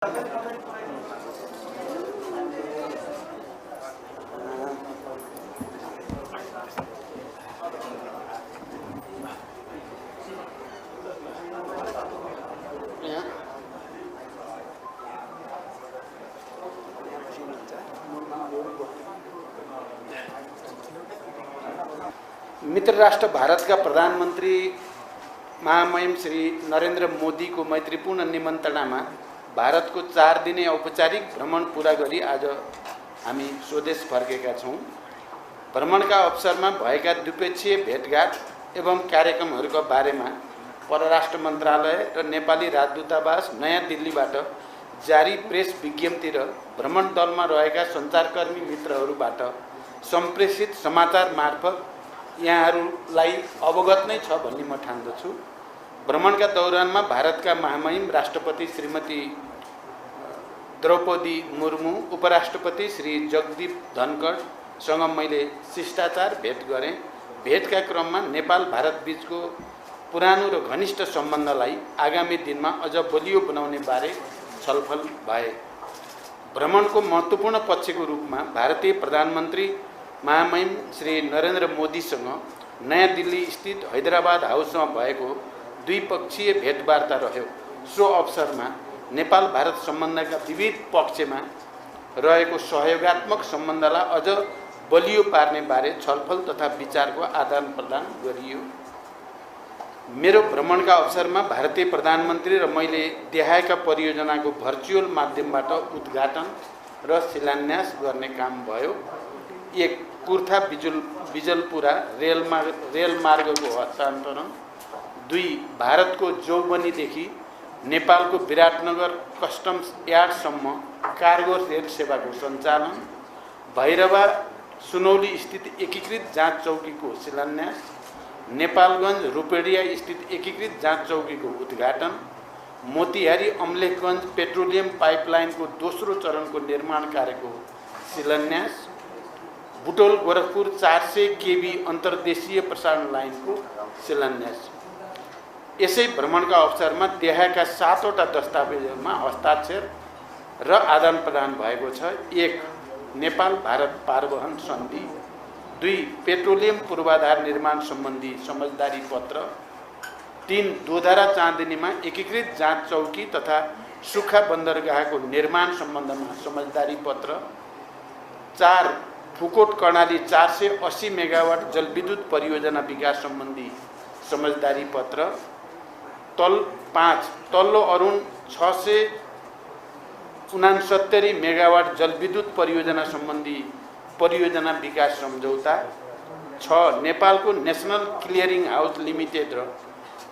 मित्र राष्ट्र भारत का प्रधानमंत्री महामहिम श्री नरेंद्र मोदी को मैत्रीपूर्ण निमंत्रणा में भारत को 4 दिने औपचारिक भ्रमण पूरा गरी आज हामी स्वदेश फर्केका छौं। भ्रमणका अवसरमा भएका द्विपक्षीय भेटघाट एवं कार्यक्रमहरूका बारेमा परराष्ट्र मन्त्रालय र नेपाली राजदूतावास नयाँ दिल्लीबाट जारी प्रेस विज्ञप्ति र भ्रमण दलमा रहेका सञ्चारकर्मी मित्रहरूबाट सम्प्रेषित समाचार मार्फत यहाँहरूलाई अवगत नै छ भन्ने म ठान्दछु। भ्रमणका दौरानमा भारतका महामहिम राष्ट्रपति श्रीमती द्रौपदी मुर्मू, उपराष्ट्रपति श्री जगदीप धनखडसँग मैले शिष्टाचार भेट गरेँ। भेटका क्रममा नेपाल भारत बीचको पुरानो र घनिष्ठ सम्बन्धलाई आगामी दिनमा अझ बलियो बनाउने बारे छलफल भए। भ्रमणको महत्त्वपूर्ण पक्षको रूपमा भारतीय प्रधानमन्त्री महामहिम श्री नरेंद्र मोदीसँग नयाँ दिल्ली स्थित हैदराबाद हाउसमा भएको द्विपक्षीय भेटवार्ता रह्यो। सो अवसरमा नेपाल भारत सम्बन्धका विविध पक्षमा रहेको सहयोगात्मक सम्बन्धलाई अझ बलियो पार्ने बारे छलफल तथा विचारको आदान प्रदान गरियो। मेरो भ्रमणका अवसरमा भारतीय प्रधानमन्त्री र मैले देखाएका परियोजनाको भर्चुअल माध्यमबाट उद्घाटन र शिलान्यास गर्ने काम भयो। एक कुर्था बिजलपुरा रेल मार्गको हस्तान्तरण, 2 भारतको जोगबनीदेखि नेपालको विराटनगर कस्टम्स यार्डसम्म कार्गो रेल सेवाको सञ्चालन, भैरवा सुनौली स्थित एकीकृत जाँच चौकीको शिलान्यास, नेपालगञ्ज रूपेडिया स्थित एकीकृत जाँच चौकीको उद्घाटन, मोतिहारी अम्लेखगञ्ज पेट्रोलियम पाइपलाइनको दोस्रो चरणको निर्माण कार्यको शिलान्यास, बुटोल गोरखपुर 400 केबी अन्तर्देशीय प्रसारण लाइनको शिलान्यास। यसै भ्रमणका अवसरमा देखाएका 7वटा दस्तावेजमा हस्ताक्षर र आदान प्रदान भएको छ। 1 नेपाल भारत पारवहन सन्धि, 2 पेट्रोलियम पूर्वाधार निर्माण सम्बन्धी समझदारी पत्र, 3 दोधरा चाँदनीमा एकीकृत जाँच चौकी तथा सुक्खा बन्दरगाहको निर्माण सम्बन्धमा समझदारी पत्र, 4 फुकोट कर्णाली 480 मेगावाट जलविद्युत परियोजना विकास सम्बन्धी समझदारी पत्र, 5 तल्लो अरुण 669 मेगावाट जलविद्युत परियोजना सम्बन्धी परियोजना विकास सम्झौता, 6 नेपालको नेशनल क्लियरिङ हाउस लिमिटेड र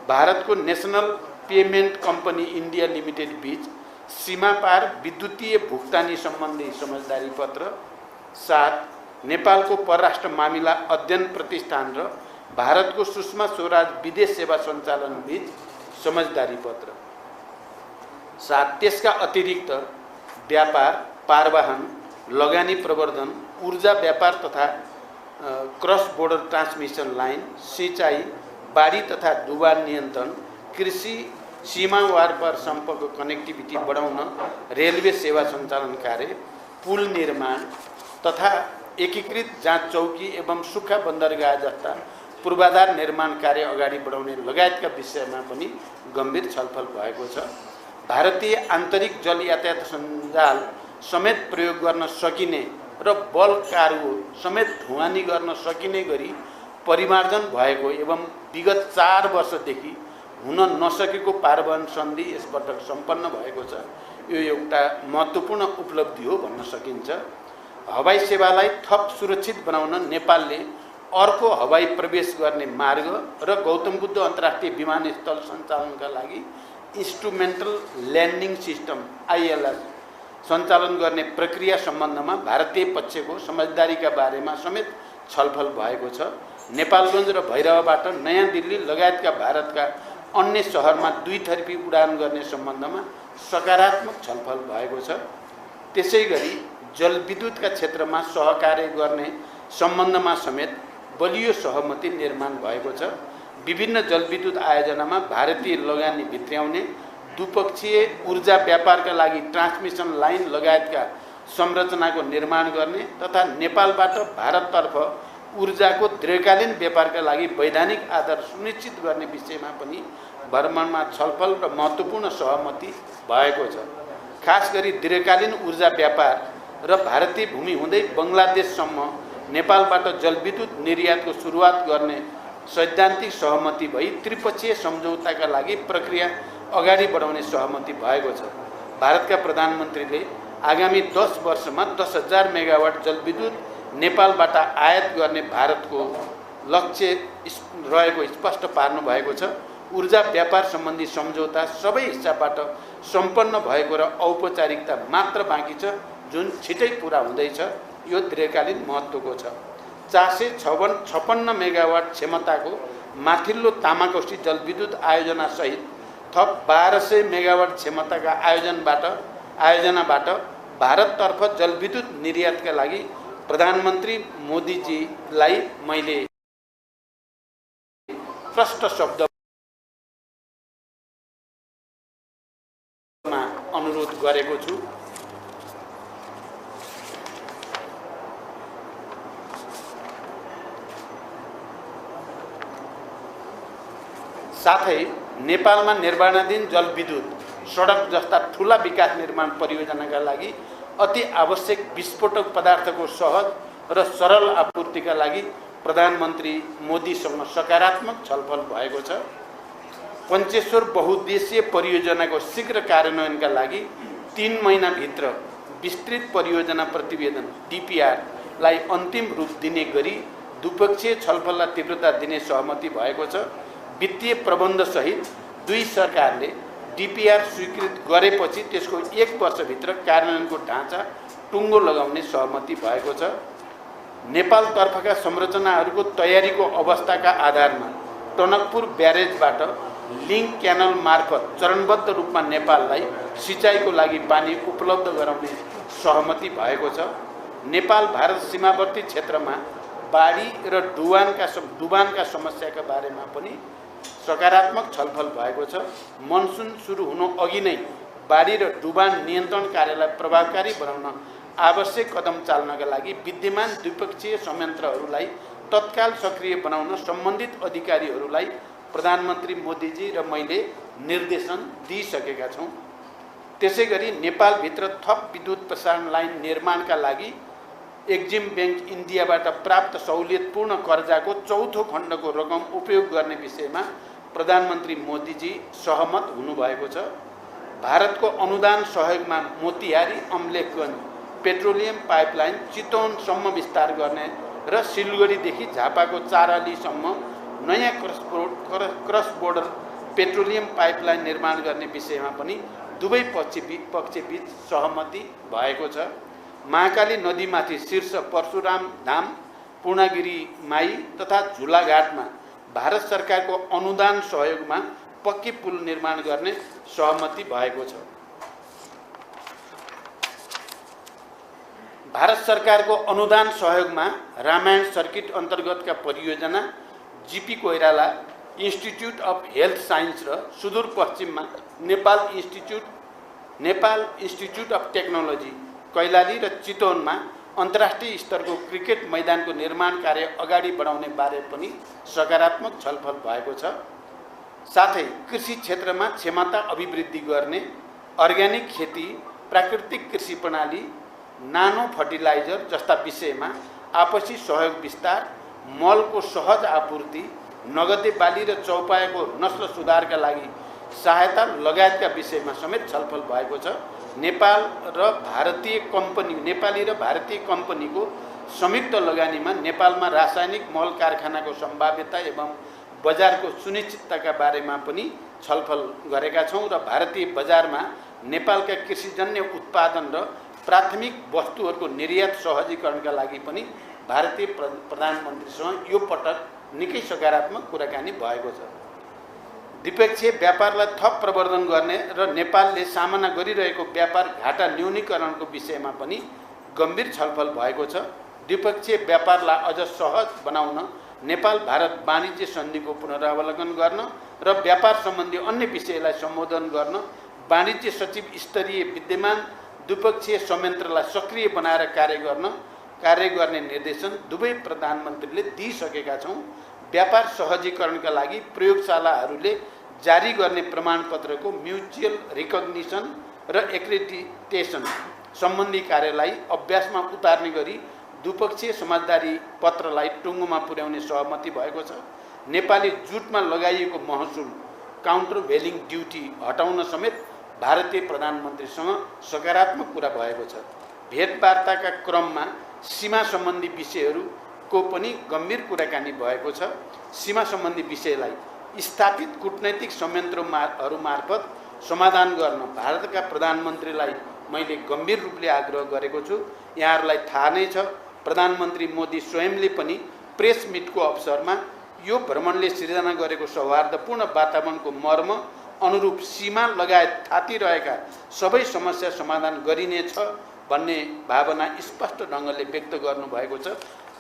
भारतको national payment company India limited बीच सीमापार विद्युतीय भुक्तानी सम्बन्धी समझदारी पत्र, 7 नेपालको परराष्ट्र मामिला अध्ययन प्रतिष्ठान र भारतको सुषमा स्वराज विदेश सेवा सञ्चालन बीच समझदारी पत्र, 7 त्यसका अतिरिक्त व्यापार, पारवाहन, लगानी प्रवर्धन, ऊर्जा व्यापार तथा क्रस बोर्डर ट्रान्समिसन लाइन, सिंचाई, बाढी तथा डुबार नियन्त्रण, कृषि, सीमावार पर सम्पर्क कनेक्टिभिटी बढाउन रेलवे सेवा सञ्चालन कार्य, पुल निर्माण तथा एकीकृत जाँच चौकी एवं सुक्खा बन्दरगाह जस्ता पूर्वाधार निर्माण कार्य अगाडि बढाउने लगायतका विषयमा पनि गम्भीर छलफल भएको छ। भारतीय आन्तरिक जल यातायात सञ्जाल समेत प्रयोग गर्न सकिने र बल्क कार्गो समेत ढुवानी गर्न सकिने गरी परिमार्जन भएको एवं विगत 4 वर्षदेखि हुन नसकेको पारवहन सन्धि यसपटक सम्पन्न भएको छ। यो एउटा महत्त्वपूर्ण उपलब्धि हो भन्न सकिन्छ। हवाई सेवालाई थप सुरक्षित बनाउन नेपालले अर्को हवाई प्रवेश गर्ने मार्ग र गौतम बुद्ध अन्तर्राष्ट्रिय विमानस्थल सञ्चालनका लागि इन्स्ट्रुमेन्टल ल्यान्डिङ सिस्टम ILS सञ्चालन गर्ने प्रक्रिया सम्बन्धमा भारतीय पक्षको समझदारीका बारेमा समेत छलफल भएको छ। नेपालगञ्ज र भैरवाबाट नयाँ दिल्ली लगायतका भारतका अन्य शहरमा 2 थरीपी उडान गर्ने सम्बन्धमा सकारात्मक छलफल भएको छ। त्यसैगरी जलविद्युतका क्षेत्रमा सहकार्य गर्ने सम्बन्धमा समेत बलियो सहमति निर्माण भएको छ। विभिन्न जलविद्युत आयोजनामा भारतीय लगानी भित्र्याउने द्विपक्षीय ऊर्जा व्यापारका लागि ट्रान्समिसन लाइन लगायतका संरचनाको निर्माण गर्ने तथा नेपालबाट भारततर्फ ऊर्जाको दीर्घकालीन व्यापारका लागि वैधानिक आधार सुनिश्चित गर्ने विषयमा पनि भ्रमणमा छलफल र महत्त्वपूर्ण सहमति भएको छ। खास गरी दीर्घकालीन ऊर्जा व्यापार र भारतीय भूमि हुँदै बङ्गलादेशसम्म नेपालबाट जलविद्युत निर्यातको सुरुवात गर्ने सैद्धान्तिक सहमति भई त्रिपक्षीय सम्झौताका लागि प्रक्रिया अगाडि बढाउने सहमति भएको छ। भारतका प्रधानमन्त्रीले आगामी 10 वर्षमा 10,000 मेगावाट जलविद्युत नेपालबाट आयात गर्ने भारतको लक्ष्य रहेको स्पष्ट पार्नु भएको छ। ऊर्जा व्यापार सम्बन्धी सम्झौता सबै हिस्साबाट सम्पन्न भएको र औपचारिकता मात्र बाँकी छ, जुन छिटै पुरा हुँदैछ। यो दीर्घकालीन महत्त्वको छ। 456 मेगावाट क्षमताको माथिल्लो तामाकोशी जलविद्युत आयोजनासहित थप 1200 मेगावाट क्षमताका आयोजनाबाट भारततर्फ जलविद्युत निर्यातका लागि प्रधानमन्त्री मोदीजीलाई मैले प्रष्ट शब्दमा अनुरोध गरेको छु। साथै नेपालमा निर्माणाधीन जलविद्युत, सडक जस्ता ठुला विकास निर्माण परियोजनाका लागि अति आवश्यक विस्फोटक पदार्थको सहज र सरल आपूर्तिका लागि प्रधानमन्त्री मोदीसँग सकारात्मक छलफल भएको छ। पञ्चेश्वर बहुउद्देश्यीय परियोजनाको शीघ्र कार्यान्वयनका लागि 3 महिनाभित्र विस्तृत परियोजना प्रतिवेदन DPRलाई अन्तिम रूप दिने गरी द्विपक्षीय छलफललाई तीव्रता दिने सहमति भएको छ। वित्तीय प्रबन्धसहित दुई सरकारले DPR स्वीकृत गरेपछि त्यसको 1 वर्षभित्र कार्यान्वयनको ढाँचा टुङ्गो लगाउने सहमति भएको छ। नेपालतर्फका संरचनाहरूको तयारीको अवस्थाका आधारमा टनकपुर ब्यारेजबाट लिङ्क क्यानल मार्फत चरणबद्ध रूपमा नेपाललाई सिँचाइको लागि पानी उपलब्ध गराउने सहमति भएको छ। नेपाल भारत सीमावर्ती क्षेत्रमा बाढी र डुबानका समस्याका बारेमा पनि सकारात्मक छलफल भएको छ। मनसुन सुरु हुनु अघि नै बाढी र डुबान नियन्त्रण कार्यलाई प्रभावकारी बनाउन आवश्यक कदम चाल्नका लागि विद्यमान द्विपक्षीय संयन्त्रहरूलाई तत्काल सक्रिय बनाउन सम्बन्धित अधिकारीहरूलाई प्रधानमन्त्री मोदीजी र मैले निर्देशन दिइसकेका छौँ। त्यसैगरी नेपालभित्र थप विद्युत प्रसारण लाइन निर्माणका लागि एक्जिम ब्याङ्क इन्डियाबाट प्राप्त सहुलियतपूर्ण कर्जाको चौथो खण्डको रकम उपयोग गर्ने विषयमा प्रधानमन्त्री मोदीजी सहमत हुनुभएको छ। भारतको अनुदान सहयोगमा मोतिहारी अम्लेखगञ्ज पेट्रोलियम पाइपलाइन चितवनसम्म विस्तार गर्ने र सिलगढीदेखि झापाको चारालीसम्म नयाँ क्रस बोर्डर पेट्रोलियम पाइपलाइन निर्माण गर्ने विषयमा पनि दुवै पक्षबीच सहमति भएको छ। महाकाली नदीमाथि शीर्ष परशुराम धाम, पूर्णागिरी माई तथा झुलाघाटमा भारत सरकारको अनुदान सहयोगमा पक्की पुल निर्माण गर्ने सहमति भएको छ। भारत सरकारको अनुदान सहयोगमा रामायण सर्किट अन्तर्गतका परियोजना GP Koirala institute of health science र सुदूरपश्चिममा Nepal institute of technology Kailali र चितवनमा अन्तर्राष्ट्रिय स्तरको क्रिकेट मैदानको निर्माण कार्य अगाडि बढाउने बारे पनि सकारात्मक छलफल भएको छ। साथै कृषि क्षेत्रमा क्षमता अभिवृद्धि गर्ने, अर्ग्यानिक खेती, प्राकृतिक कृषि प्रणाली, नानो फर्टिलाइजर जस्ता विषयमा आपसी सहयोग विस्तार, मलको सहज आपूर्ति, नगदे बाली र चौपायाको नस्ल सुधारका लागि सहायता लगायतका विषयमा समेत छलफल भएको छ। नेपाली र भारतीय कम्पनीको संयुक्त लगानीमा नेपालमा रासायनिक मल कारखानाको सम्भाव्यता एवं बजारको सुनिश्चितताका बारेमा पनि छलफल गरेका छौँ र भारतीय बजारमा नेपालका कृषिजन्य उत्पादन र प्राथमिक वस्तुहरूको निर्यात सहजीकरणका लागि पनि भारतीय प्रधानमन्त्रीसँग यो पटक निकै सकारात्मक कुराकानी भएको छ। द्विपक्षीय व्यापारलाई थप प्रवर्धन गर्ने र नेपालले सामना गरिरहेको व्यापार घाटा न्यूनीकरणको विषयमा पनि गम्भीर छलफल भएको छ। द्विपक्षीय व्यापारलाई अझ सहज बनाउन नेपाल भारत वाणिज्य सन्धिको पुनरावलोकन गर्न र व्यापार सम्बन्धी अन्य विषयलाई सम्बोधन गर्न वाणिज्य सचिव स्तरीय विद्यमान द्विपक्षीय संयन्त्रलाई सक्रिय बनाएर कार्य गर्ने निर्देशन दुवै प्रधानमन्त्रीले दिइसकेका छौँ। व्यापार सहजीकरणका लागि प्रयोगशालाहरूले जारी गर्ने प्रमाणपत्रको म्युचुअल रिकग्निसन र एक्रेडिटेसन सम्बन्धी कार्यलाई अभ्यासमा उतार्ने गरी द्विपक्षीय समझदारी पत्रलाई टुङ्गोमा पुर्याउने सहमति भएको छ। नेपाली जुटमा लगाइएको महसुल काउन्टर भेलिङ ड्युटी हटाउन समेत भारतीय प्रधानमन्त्रीसँग सकारात्मक कुरा भएको छ। भेटवार्ताका क्रममा सीमा सम्बन्धी विषयहरूको पनि गम्भीर कुराकानी भएको छ। सीमा सम्बन्धी विषयलाई स्थापित कूटनैतिक संयन्त्रहरू मार्फत समाधान गर्न भारतका प्रधानमन्त्रीलाई मैले गम्भीर रूपले आग्रह गरेको छु। यहाँहरूलाई थाहा नै छ, प्रधानमन्त्री मोदी स्वयंले पनि प्रेस मिटको अवसरमा यो भ्रमणले सिर्जना गरेको सौहार्दपूर्ण वातावरणको मर्म अनुरूप सीमा लगायत थाती रहेका सबै समस्या समाधान गरिनेछ भन्ने भावना स्पष्ट ढङ्गले व्यक्त गर्नुभएको छ।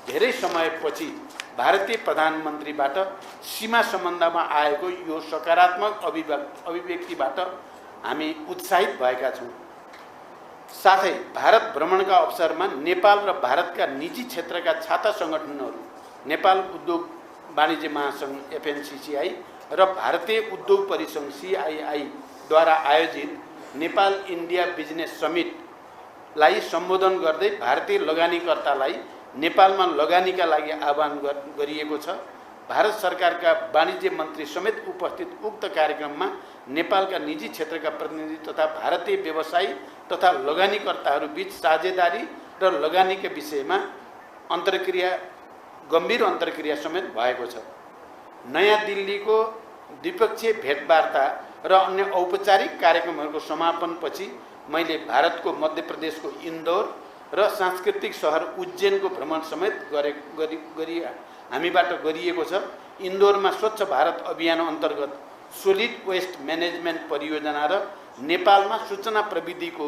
धेरै समयपछि भारतीय प्रधानमन्त्रीबाट सीमा सम्बन्धमा आएको यो सकारात्मक अभिव्यक्तिबाट हामी उत्साहित भएका छौँ। साथै भारत भ्रमणका अवसरमा नेपाल र भारतका निजी क्षेत्रका छाता सङ्गठनहरू नेपाल उद्योग वाणिज्य महासङ्घ FNCCI र भारतीय उद्योग परिसङ्घ CII द्वारा आयोजित नेपाल इन्डिया बिजनेस समिटलाई सम्बोधन गर्दै भारतीय लगानीकर्तालाई नेपालमा लगानीका लागि आह्वान गरिएको छ। भारत सरकारका वाणिज्य मन्त्री समेत उपस्थित उक्त कार्यक्रममा नेपालका निजी क्षेत्रका प्रतिनिधि तथा भारतीय व्यवसायी तथा लगानीकर्ताहरू बीच साझेदारी र लगानीका विषयमा गम्भीर अन्तर्क्रिया समेत भएको छ। नयाँ दिल्लीको द्विपक्षीय भेटवार्ता र अन्य औपचारिक कार्यक्रमहरूको समापनपछि मैले भारतको मध्य प्रदेशको इन्दौर र सांस्कृतिक सहर उज्जैनको भ्रमण समेत हामीबाट गरिएको छ। इन्दौरमा स्वच्छ भारत अभियान अन्तर्गत सोलिड वेस्ट म्यानेजमेन्ट परियोजना र नेपालमा सूचना प्रविधिको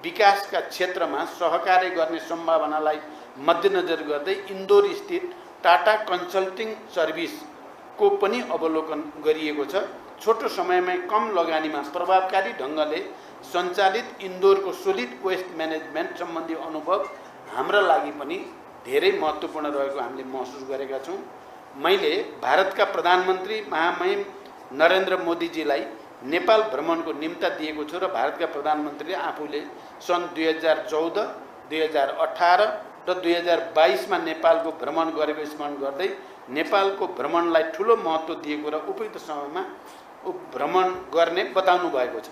विकासका क्षेत्रमा सहकार्य गर्ने सम्भावनालाई मध्यनजर गर्दै इन्दौर स्थित टाटा कन्सल्टिङ सर्भिसको पनि अवलोकन गरिएको छ। छोटो समयमै कम लगानीमा प्रभावकारी ढङ्गले सञ्चालित इन्दौरको सोलिड वेस्ट म्यानेजमेन्ट सम्बन्धी अनुभव हाम्रा लागि पनि धेरै महत्त्वपूर्ण रहेको हामीले महसुस गरेका छौँ। मैले भारतका प्रधानमन्त्री महामहिम नरेन्द्र मोदीजीलाई नेपाल भ्रमणको निम्ता दिएको छु र भारतका प्रधानमन्त्रीले आफूले सन् 2014, 2018 र 2022मा नेपालको भ्रमण गरेको स्मरण गर्दै नेपालको भ्रमणलाई ठुलो महत्त्व दिएको र उपयुक्त समयमा भ्रमण गर्ने बताउनु भएको छ।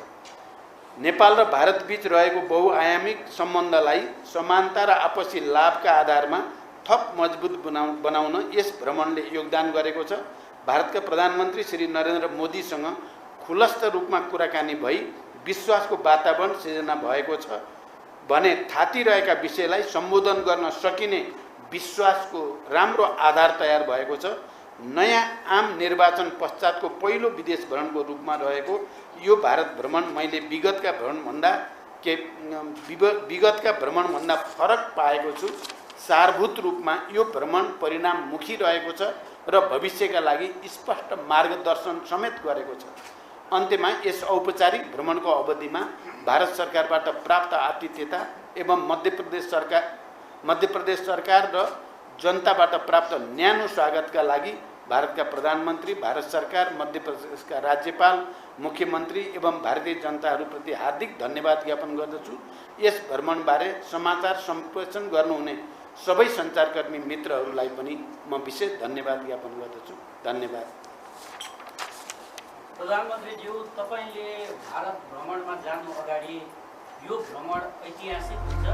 नेपाल र भारतबीच रहेको बहुआयामिक सम्बन्धलाई समानता र आपसी लाभका आधारमा थप मजबुत बनाउन यस भ्रमणले योगदान गरेको छ। भारतका प्रधानमन्त्री श्री नरेन्द्र मोदीसँग खुलस्त रूपमा कुराकानी भई विश्वासको वातावरण सिर्जना भएको छ भने थाती रहेका विषयलाई सम्बोधन गर्न सकिने विश्वासको राम्रो आधार तयार भएको छ। नयाँ आम निर्वाचन पश्चातको पहिलो विदेश भ्रमणको रूपमा रहेको यो भारत भ्रमण मैले विगतका भ्रमणभन्दा फरक पाएको छु। सारभूत रूपमा यो भ्रमण परिणाममुखी रहेको छ र भविष्यका लागि स्पष्ट मार्गदर्शन समेत गरेको छ। अन्त्यमा यस औपचारिक भ्रमणको अवधिमा भारत सरकारबाट प्राप्त आतिथ्यता एवं मध्य प्रदेश सरकार र जनताबाट प्राप्त न्यानो स्वागतका लागि भारतका प्रधानमन्त्री, भारत सरकार, मध्य प्रदेशका राज्यपाल, मुख्यमन्त्री एवं भारतीय जनताहरूप्रति हार्दिक धन्यवाद ज्ञापन गर्दछु। यस भ्रमणबारे समाचार सम्प्रेषण गर्नुहुने सबै सञ्चारकर्मी मित्रहरूलाई पनि म विशेष धन्यवाद ज्ञापन गर्दछु। धन्यवाद। प्रधानमन्त्रीज्यू, तपाईले भारत भ्रमणमा जानु अगाडि यो भ्रमण ऐतिहासिक हुन्छ